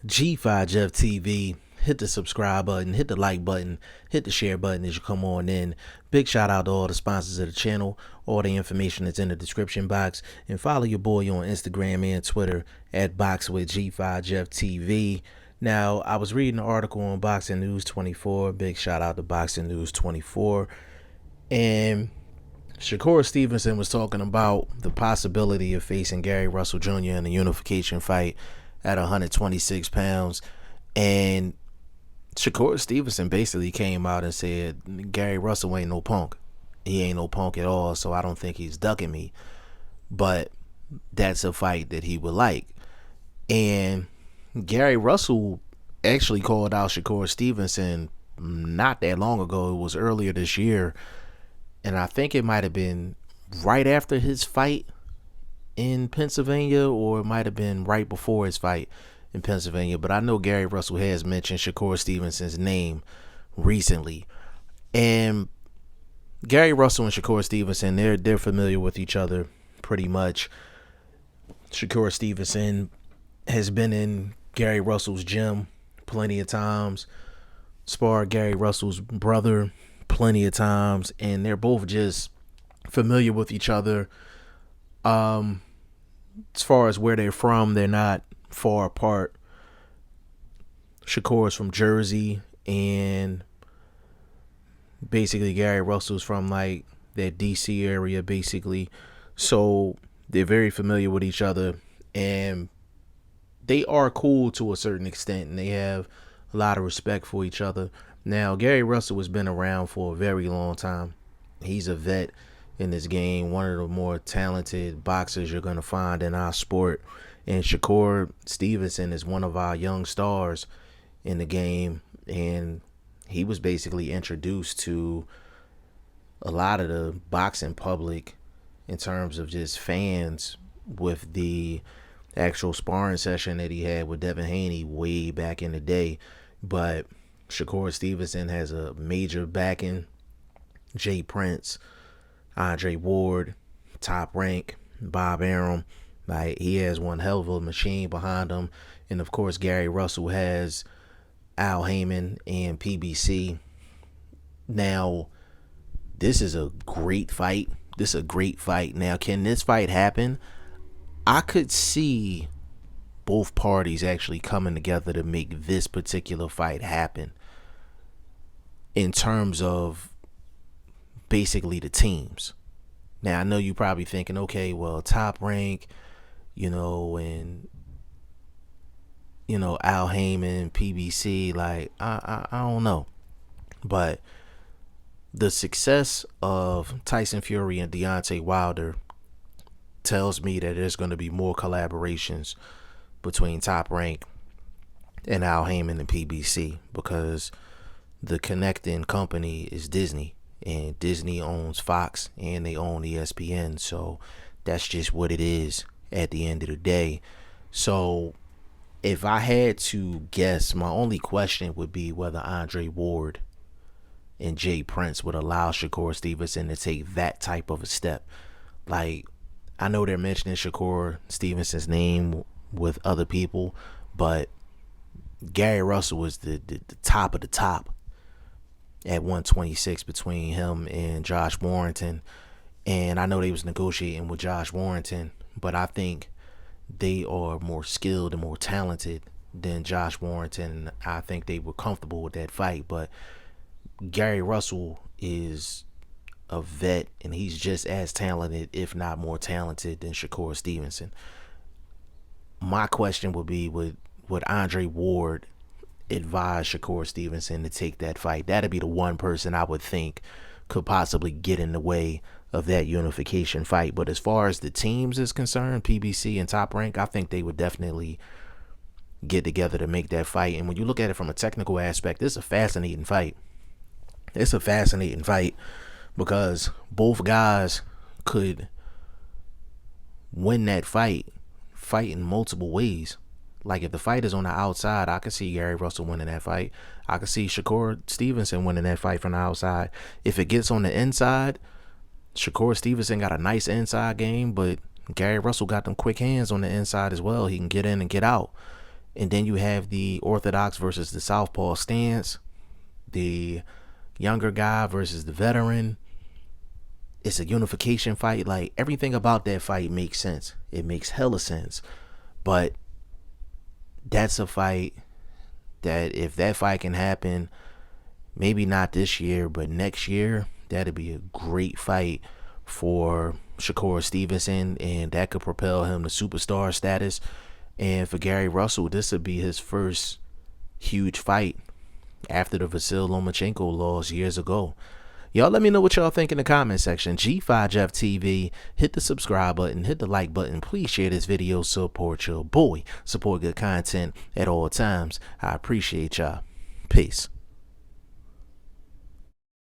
G5 Jeff TV. Hit the subscribe button, hit the like button, hit the share button as you come on in. Big shout out to all the sponsors of the channel. All the information is in the description box. And follow your boy on Instagram and Twitter at BoxingFirst Jeff TV. Now, I was reading an article on Boxing News 24. Big shout out to Boxing News 24. And Shakur Stevenson was talking about the possibility of facing Gary Russell Jr. in a unification fight at 126 pounds. And Shakur Stevenson basically came out and said, Gary Russell ain't no punk. He ain't no punk at all, so I don't think he's ducking me. But that's a fight that he would like. And Gary Russell actually called out Shakur Stevenson not that long ago. It was earlier this year. And I think it might have been right after his fight in Pennsylvania, or it might have been right before his fight in Pennsylvania. But I know Gary Russell has mentioned Shakur Stevenson's name recently. And Gary Russell and Shakur Stevenson, they're familiar with each other pretty much. Shakur Stevenson has been in Gary Russell's gym plenty of times, sparred Gary Russell's brother plenty of times, and they're both just familiar with each other. As far as where they're from, they're not far apart. Shakur is from Jersey, and basically Gary Russell's from like that DC area basically. So they're very familiar with each other, and they are cool to a certain extent, and they have a lot of respect for each other. Now, Gary Russell has been around for a very long time. He's a vet in this game, one of the more talented boxers you're going to find in our sport. And Shakur Stevenson is one of our young stars in the game, and he was basically introduced to a lot of the boxing public in terms of just fans with the actual sparring session that he had with Devin Haney way back in the day. But Shakur Stevenson has a major backing. Jay Prince, Andre Ward, Top Rank, Bob Arum. Like, he has one hell of a machine behind him. And of course, Gary Russell has Al Heyman and PBC. Now, this is a great fight. This is a great fight. Now, can this fight happen? I could see both parties actually coming together to make this particular fight happen in terms of basically the teams. Now, I know you're probably thinking, okay, well, Top Rank, and Al Heyman, PBC, like, I don't know. But the success of Tyson Fury and Deontay Wilder tells me that there's going to be more collaborations between Top Rank and Al Heyman and PBC, because the connecting company is Disney, and Disney owns Fox and they own ESPN. So that's just what it is at the end of the day. So if I had to guess, my only question would be whether Andre Ward and Jay Prince would allow Shakur Stevenson to take that type of a step. Like, I know they're mentioning Shakur Stevenson's name with other people, but Gary Russell was the top of the top at 126 between him and Josh Warrington. And I know they was negotiating with Josh Warrington, but I think they are more skilled and more talented than Josh Warrington. I think they were comfortable with that fight, but Gary Russell is a vet, and he's just as talented, if not more talented, than Shakur Stevenson. My question would be, would Andre Ward advise Shakur Stevenson to take that fight? That'd be the one person I would think could possibly get in the way of that unification fight. But as far as the teams is concerned, PBC and Top Rank, I think they would definitely get together to make that fight. And when you look at it from a technical aspect, it's a fascinating fight. It's a fascinating fight because both guys could win that fight in multiple ways. Like, if the fight is on the outside, I could see Gary Russell winning that fight. I could see Shakur Stevenson winning that fight from the outside. If it gets on the inside, Shakur Stevenson got a nice inside game, but Gary Russell got them quick hands on the inside as well. He can get in and get out. And then you have the orthodox versus the southpaw stance, the younger guy versus the veteran. It's a unification fight. Like, everything about that fight makes sense. It makes hella sense. But that's a fight that, if that fight can happen, maybe not this year, but next year, that'd be a great fight for Shakur Stevenson, and that could propel him to superstar status. And for Gary Russell, this would be his first huge fight after the Vasyl Lomachenko loss years ago. Y'all let me know what y'all think in the comment section. G5Jeff TV, hit the subscribe button, hit the like button. Please share this video, support your boy. Support good content at all times. I appreciate y'all. Peace.